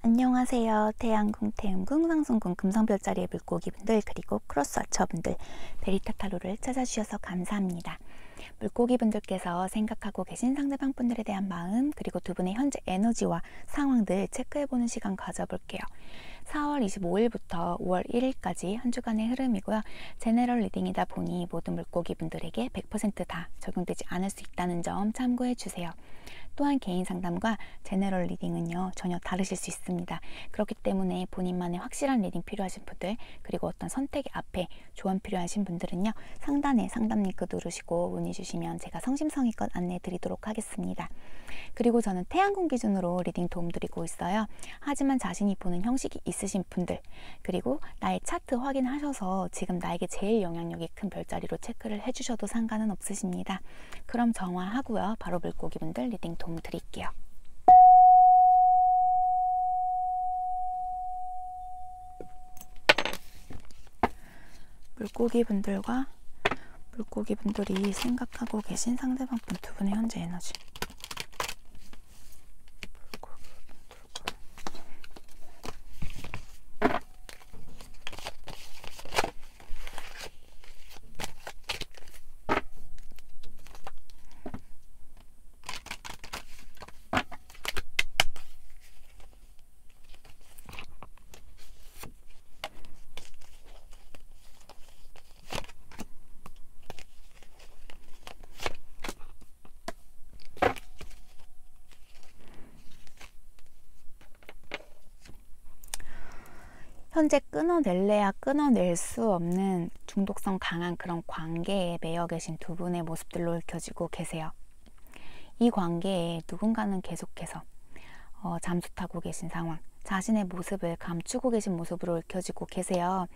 안녕하세요. 태양궁, 태음궁, 상승궁, 금성별자리의 물고기분들 그리고 크로스워처분들 베리타타로를 찾아주셔서 감사합니다. 물고기분들께서 생각하고 계신 상대방분들에 대한 마음 그리고 두 분의 현재 에너지와 상황들 체크해보는 시간 가져볼게요. 4월 25일부터 5월 1일까지 한 주간의 흐름이고요. 제너럴 리딩이다 보니 모든 물고기분들에게 100% 다 적용되지 않을 수 있다는 점 참고해주세요. 또한 개인 상담과 제너럴 리딩은요 전혀 다르실 수 있습니다. 그렇기 때문에 본인만의 확실한 리딩 필요하신 분들 그리고 어떤 선택의 앞에 조언 필요하신 분들은요 상단에 상담 링크 누르시고 문의 주시면 제가 성심성의껏 안내해 드리도록 하겠습니다. 그리고 저는 태양궁 기준으로 리딩 도움 드리고 있어요. 하지만 자신이 보는 형식이 있으신 분들 그리고 나의 차트 확인하셔서 지금 나에게 제일 영향력이 큰 별자리로 체크를 해주셔도 상관은 없으십니다. 그럼 정화하고요. 바로 물고기분들 리딩 도움 드릴게요. 물고기분들이 생각하고 계신 상대방분 두 분의 현재 에너지. 현재 끊어낼래야 끊어낼 수 없는 중독성 강한 그런 관계에 매여 계신 두 분의 모습들로 읽혀지고 계세요. 이 관계에 누군가는 계속해서 잠수 타고 계신 상황, 자신의 모습을 감추고 계신 모습으로 읽혀지고 계세요.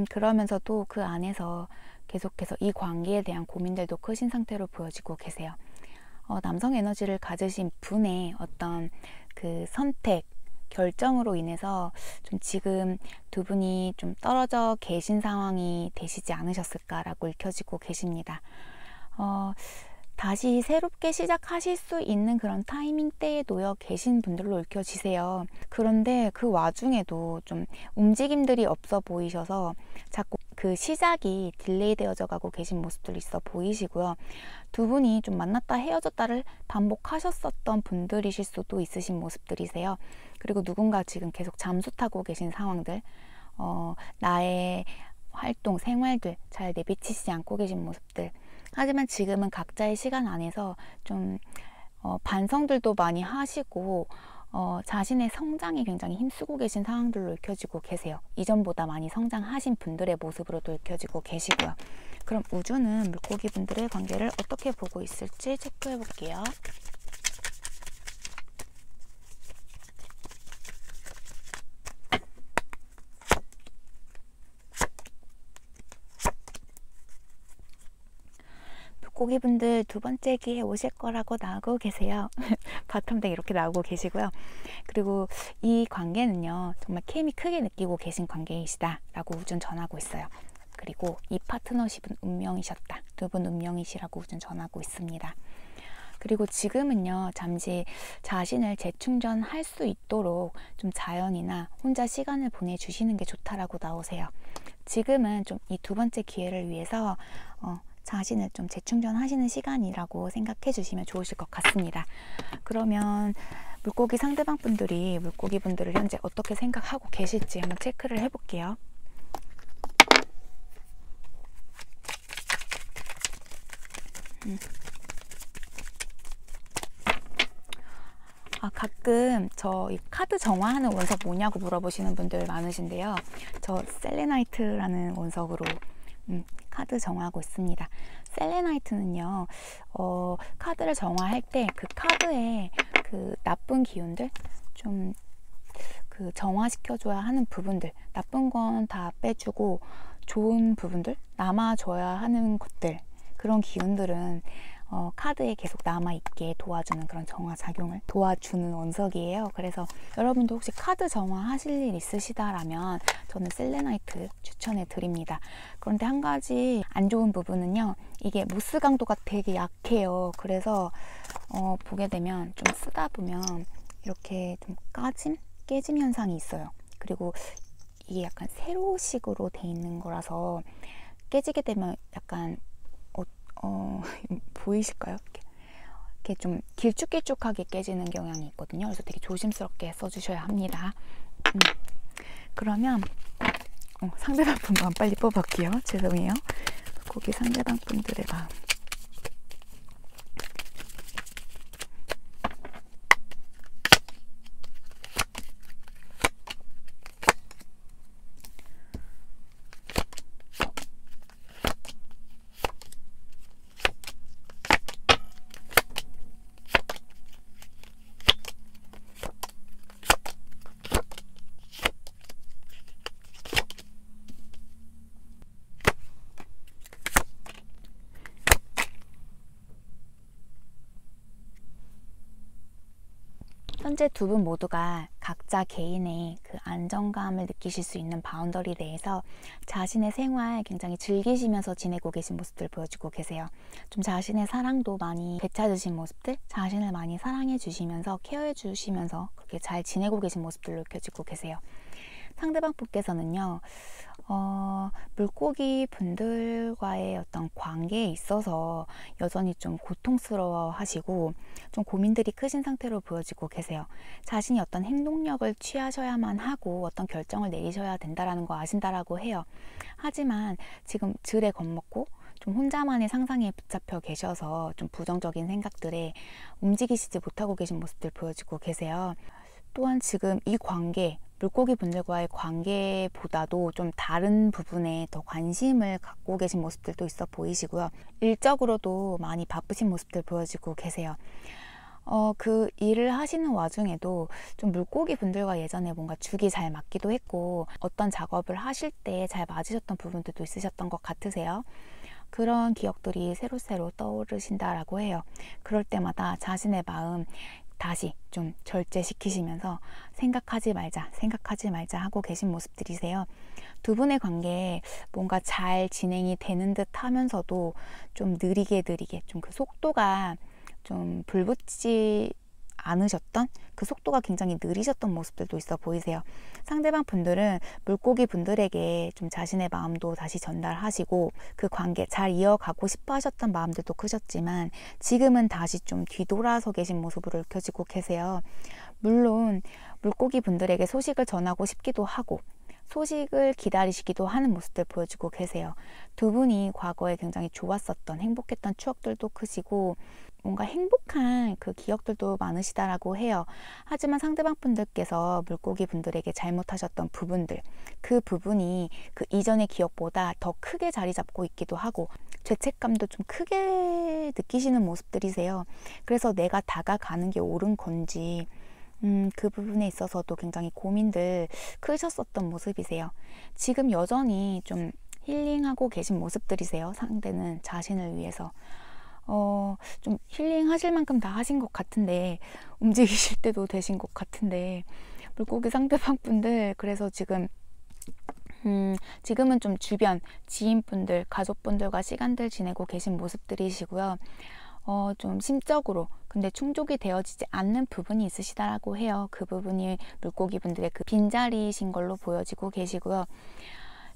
그러면서도 그 안에서 계속해서 이 관계에 대한 고민들도 크신 상태로 보여지고 계세요. 남성 에너지를 가지신 분의 어떤 그 선택, 결정으로 인해서 좀 지금 두 분이 좀 떨어져 계신 상황이 되시지 않으셨을까라고 읽혀지고 계십니다. 다시 새롭게 시작하실 수 있는 그런 타이밍 때에 놓여 계신 분들로 읽혀지세요. 그런데 그 와중에도 좀 움직임들이 없어 보이셔서 자꾸 그 시작이 딜레이 되어져 가고 계신 모습들이 있어 보이시고요. 두 분이 좀 만났다 헤어졌다를 반복하셨었던 분들이실 수도 있으신 모습들이세요. 그리고 누군가 지금 계속 잠수 타고 계신 상황들, 나의 활동, 생활들 잘 내비치지 않고 계신 모습들. 하지만 지금은 각자의 시간 안에서 좀 반성들도 많이 하시고 자신의 성장에 굉장히 힘쓰고 계신 상황들로 읽혀지고 계세요. 이전보다 많이 성장하신 분들의 모습으로도 읽혀지고 계시고요. 그럼 우주는 물고기분들의 관계를 어떻게 보고 있을지 체크해 볼게요. 물고기분들 두 번째 기회에 오실 거라고 나오고 계세요. 바텀덱 이렇게 나오고 계시고요. 그리고 이 관계는요 정말 케미 크게 느끼고 계신 관계이시다 라고 우주는 전하고 있어요. 그리고 이 파트너십은 운명이셨다. 두 분 운명이시라고 우주는 전하고 있습니다. 그리고 지금은요 잠시 자신을 재충전할 수 있도록 좀 자연이나 혼자 시간을 보내주시는 게 좋다라고 나오세요. 지금은 좀 이 두 번째 기회를 위해서 자신을 좀 재충전하시는 시간이라고 생각해 주시면 좋으실 것 같습니다. 그러면 물고기 상대방 분들이 물고기 분들을 현재 어떻게 생각하고 계실지 한번 체크를 해볼게요. 가끔 저 이 카드 정화하는 원석 뭐냐고 물어보시는 분들 많으신데요. 저 셀레나이트라는 원석으로 카드 정화하고 있습니다. 셀레나이트는요 카드를 정화할 때 그 카드의 그 나쁜 기운들 좀 그 정화시켜줘야 하는 부분들, 나쁜 건 다 빼주고 좋은 부분들, 남아줘야 하는 것들, 그런 기운들은 카드에 계속 남아있게 도와주는 그런 정화 작용을 도와주는 원석이에요. 그래서 여러분도 혹시 카드 정화 하실 일 있으시다라면 저는 셀레나이트 추천해 드립니다. 그런데 한 가지 안 좋은 부분은요, 이게 모스 강도가 되게 약해요. 그래서 보게 되면 좀 쓰다 보면 이렇게 좀 까짐? 깨짐 현상이 있어요. 그리고 이게 약간 세로식으로 돼 있는 거라서 깨지게 되면 약간 보이실까요? 이렇게 좀 길쭉길쭉하게 깨지는 경향이 있거든요. 그래서 되게 조심스럽게 써주셔야 합니다. 그러면 상대방 분 마음 빨리 뽑아볼게요. 죄송해요. 거기 상대방 분들의 마음. 현재 두 분 모두가 각자 개인의 그 안정감을 느끼실 수 있는 바운더리 내에서 자신의 생활 굉장히 즐기시면서 지내고 계신 모습들 보여주고 계세요. 좀 자신의 사랑도 많이 되찾으신 모습들, 자신을 많이 사랑해 주시면서 케어해 주시면서 그렇게 잘 지내고 계신 모습들로 느껴지고 계세요. 상대방 분께서는요, 물고기 분들과의 어떤 관계에 있어서 여전히 좀 고통스러워 하시고 좀 고민들이 크신 상태로 보여지고 계세요. 자신이 어떤 행동력을 취하셔야만 하고 어떤 결정을 내리셔야 된다라는 거 아신다라고 해요. 하지만 지금 들에 겁먹고 좀 혼자만의 상상에 붙잡혀 계셔서 좀 부정적인 생각들에 움직이시지 못하고 계신 모습들 보여지고 계세요. 또한 지금 이 관계, 물고기 분들과의 관계보다도 좀 다른 부분에 더 관심을 갖고 계신 모습들도 있어 보이시고요. 일적으로도 많이 바쁘신 모습들 보여지고 계세요. 그 일을 하시는 와중에도 좀 물고기 분들과 예전에 뭔가 죽이 잘 맞기도 했고 어떤 작업을 하실 때 잘 맞으셨던 부분들도 있으셨던 것 같으세요. 그런 기억들이 새록새록 떠오르신다라고 해요. 그럴 때마다 자신의 마음 다시 좀 절제시키시면서 생각하지 말자 하고 계신 모습들이세요. 두 분의 관계에 뭔가 잘 진행이 되는 듯 하면서도 좀 느리게 좀 그 속도가 좀 불붙지 않으셨던 그 속도가 굉장히 느리셨던 모습들도 있어 보이세요. 상대방 분들은 물고기 분들에게 좀 자신의 마음도 다시 전달하시고 그 관계 잘 이어가고 싶어 하셨던 마음들도 크셨지만 지금은 다시 좀 뒤돌아서 계신 모습으로 느껴지고 계세요. 물론 물고기 분들에게 소식을 전하고 싶기도 하고 소식을 기다리시기도 하는 모습들 보여주고 계세요. 두 분이 과거에 굉장히 좋았었던 행복했던 추억들도 크시고 뭔가 행복한 그 기억들도 많으시다라고 해요. 하지만 상대방 분들께서 물고기 분들에게 잘못하셨던 부분들, 그 부분이 그 이전의 기억보다 더 크게 자리 잡고 있기도 하고 죄책감도 좀 크게 느끼시는 모습들이세요. 그래서 내가 다가가는 게 옳은 건지 그 부분에 있어서도 굉장히 고민들 크셨었던 모습이세요. 지금 여전히 좀 힐링하고 계신 모습들이세요. 상대는 자신을 위해서 좀 힐링하실 만큼 다 하신 것 같은데 움직이실 때도 되신 것 같은데 물고기 상대방 분들 그래서 지금은 좀 주변 지인분들 가족분들과 시간들 지내고 계신 모습들이시고요. 좀 심적으로 근데 충족이 되어지지 않는 부분이 있으시다라고 해요. 그 부분이 물고기 분들의 그 빈자리이신 걸로 보여지고 계시고요.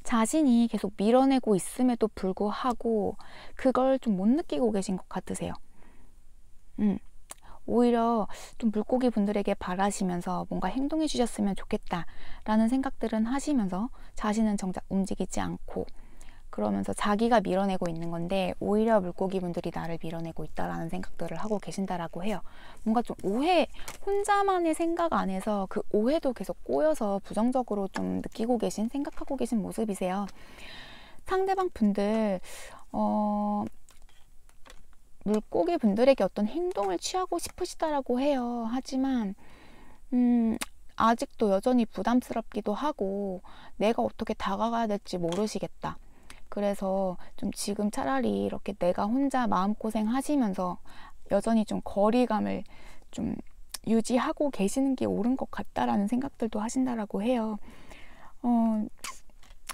자신이 계속 밀어내고 있음에도 불구하고 그걸 좀 못 느끼고 계신 것 같으세요. 오히려 좀 물고기 분들에게 바라시면서 뭔가 행동해 주셨으면 좋겠다라는 생각들은 하시면서 자신은 정작 움직이지 않고 그러면서 자기가 밀어내고 있는 건데 오히려 물고기 분들이 나를 밀어내고 있다라는 생각들을 하고 계신다라고 해요. 뭔가 좀 혼자만의 생각 안에서 그 오해도 계속 꼬여서 부정적으로 좀 느끼고 계신, 생각하고 계신 모습이세요. 상대방 분들 물고기 분들에게 어떤 행동을 취하고 싶으시다라고 해요. 하지만 아직도 여전히 부담스럽기도 하고 내가 어떻게 다가가야 될지 모르시겠다. 그래서 좀 지금 차라리 이렇게 내가 혼자 마음고생 하시면서 여전히 좀 거리감을 좀 유지하고 계시는 게 옳은 것 같다라는 생각들도 하신다라고 해요.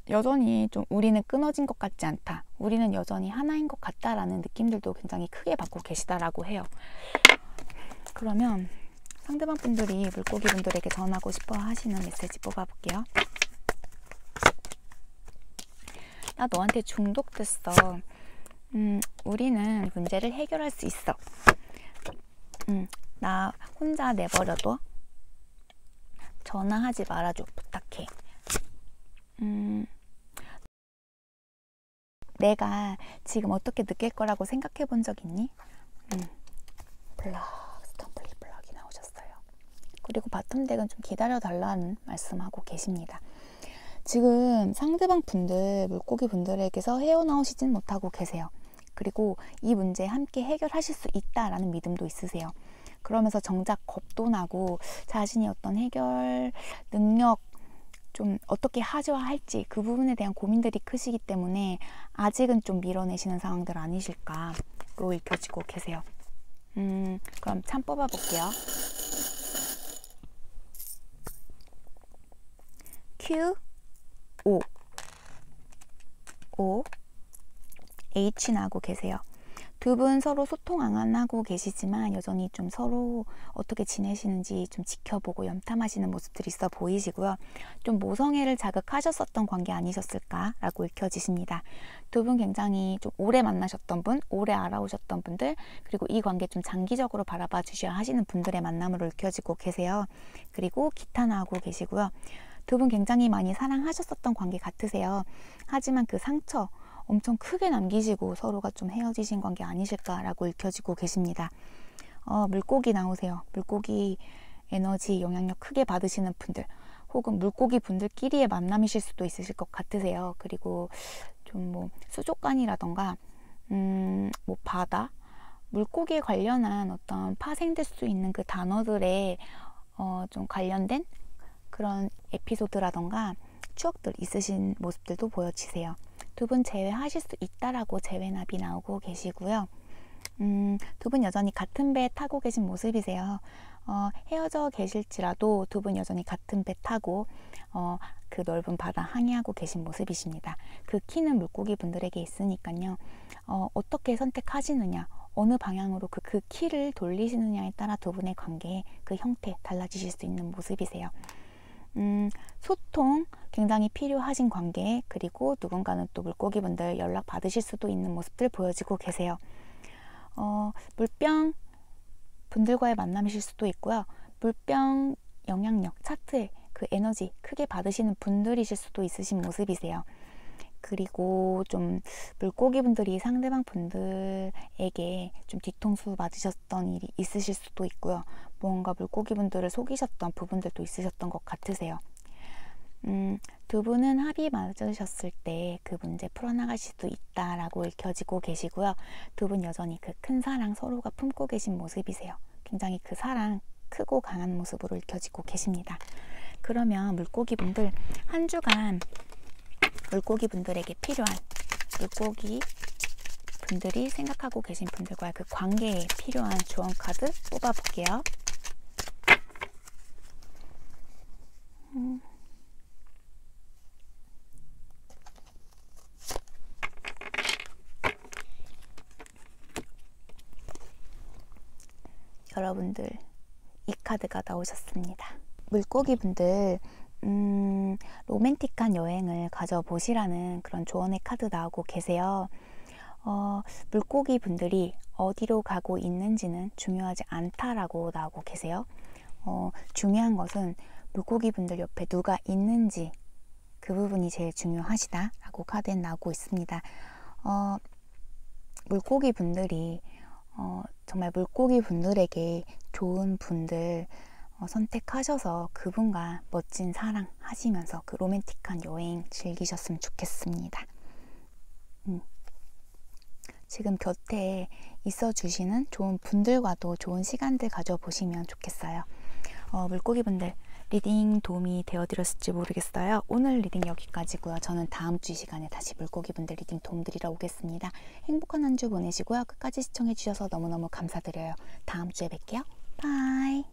여전히 좀 우리는 끊어진 것 같지 않다. 우리는 여전히 하나인 것 같다라는 느낌들도 굉장히 크게 받고 계시다라고 해요. 그러면 상대방 분들이 물고기 분들에게 전하고 싶어 하시는 메시지 뽑아볼게요. 나 너한테 중독됐어. 우리는 문제를 해결할 수 있어. 나 혼자 내버려둬. 전화하지 말아줘. 부탁해. 내가 지금 어떻게 느낄 거라고 생각해 본 적 있니? 블락, 스톰블리 블락이 나오셨어요. 그리고 바텀 덱은 좀 기다려 달라는 말씀하고 계십니다. 지금 상대방 분들, 물고기 분들에게서 헤어나오시진 못하고 계세요. 그리고 이 문제 함께 해결하실 수 있다라는 믿음도 있으세요. 그러면서 정작 겁도 나고 자신이 어떤 해결 능력, 좀 어떻게 하셔야 할지 그 부분에 대한 고민들이 크시기 때문에 아직은 좀 밀어내시는 상황들 아니실까로 읽혀지고 계세요. 그럼 참 뽑아볼게요. Q, O, O, H 나고 계세요. 두 분 서로 소통 안 하고 계시지만 여전히 좀 서로 어떻게 지내시는지 좀 지켜보고 염탐하시는 모습들이 있어 보이시고요. 좀 모성애를 자극하셨었던 관계 아니셨을까라고 읽혀지십니다. 두 분 굉장히 좀 오래 만나셨던 분, 오래 알아오셨던 분들, 그리고 이 관계 좀 장기적으로 바라봐 주셔야 하시는 분들의 만남으로 읽혀지고 계세요. 그리고 기타나하고 계시고요. 두 분 굉장히 많이 사랑하셨었던 관계 같으세요. 하지만 그 상처 엄청 크게 남기시고 서로가 좀 헤어지신 관계 아니실까라고 읽혀지고 계십니다. 물고기 나오세요. 물고기 에너지 영향력 크게 받으시는 분들, 혹은 물고기 분들끼리의 만남이실 수도 있으실 것 같으세요. 그리고 좀 뭐 수족관이라던가 뭐 바다, 물고기에 관련한 어떤 파생될 수 있는 그 단어들에 좀 관련된 그런 에피소드라던가 추억들 있으신 모습들도 보여지세요. 두 분 재회하실 수 있다라고 재회납이 나오고 계시고요. 두 분 여전히 같은 배 타고 계신 모습이세요. 헤어져 계실지라도 두 분 여전히 같은 배 타고 그 넓은 바다 항해하고 계신 모습이십니다. 그 키는 물고기 분들에게 있으니까요. 어떻게 선택하시느냐, 어느 방향으로 그 키를 돌리시느냐에 따라 두 분의 관계의 그 형태 달라지실 수 있는 모습이세요. 소통 굉장히 필요하신 관계, 그리고 누군가는 또 물고기 분들 연락 받으실 수도 있는 모습들 보여지고 계세요. 물병 분들과의 만남이실 수도 있고요. 물병 영향력, 차트에 그 에너지 크게 받으시는 분들이실 수도 있으신 모습이세요. 그리고 좀 물고기 분들이 상대방 분들에게 좀 뒤통수 맞으셨던 일이 있으실 수도 있고요. 뭔가 물고기 분들을 속이셨던 부분들도 있으셨던 것 같으세요. 두 분은 합이 맞으셨을 때 그 문제 풀어나가실 수도 있다라고 읽혀지고 계시고요. 두 분 여전히 그 큰 사랑 서로가 품고 계신 모습이세요. 굉장히 그 사랑 크고 강한 모습으로 읽혀지고 계십니다. 그러면 물고기 분들 한 주간 물고기 분들에게 필요한, 물고기 분들이 생각하고 계신 분들과의 그 관계에 필요한 조언 카드 뽑아볼게요. 여러분들 이 카드가 나오셨습니다. 물고기 분들 로맨틱한 여행을 가져보시라는 그런 조언의 카드 나오고 계세요. 물고기 분들이 어디로 가고 있는지는 중요하지 않다라고 나오고 계세요. 중요한 것은 물고기 분들 옆에 누가 있는지, 그 부분이 제일 중요하시다라고 카드에 나오고 있습니다. 물고기 분들이 정말 물고기 분들에게 좋은 분들 선택하셔서 그분과 멋진 사랑 하시면서 그 로맨틱한 여행 즐기셨으면 좋겠습니다. 지금 곁에 있어 주시는 좋은 분들과도 좋은 시간들 가져보시면 좋겠어요. 물고기 분들 리딩 도움이 되어드렸을지 모르겠어요. 오늘 리딩 여기까지고요. 저는 다음 주 시간에 다시 물고기 분들 리딩 도움드리러 오겠습니다. 행복한 한 주 보내시고요. 끝까지 시청해 주셔서 너무너무 감사드려요. 다음 주에 뵐게요. 바이.